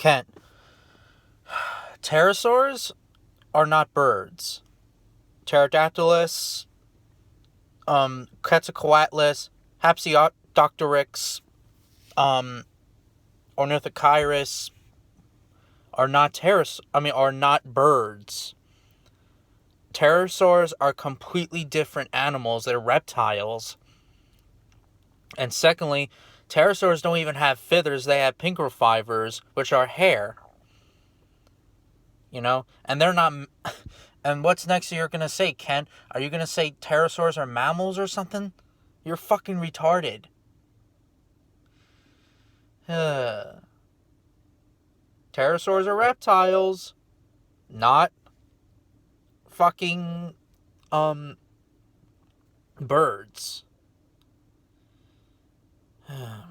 Kent, pterosaurs are not birds. Pterodactylus, Quetzalcoatlus, Hapsiodoctorix, Ornithochirus are not birds. Pterosaurs are completely different animals. They're reptiles. And secondly, pterosaurs don't even have feathers. They have pinkrofibers, which are hair. And they're not... And what's next you're going to say, Ken? Are you going to say pterosaurs are mammals or something? You're fucking retarded. Pterosaurs are reptiles. Not fucking birds. Oh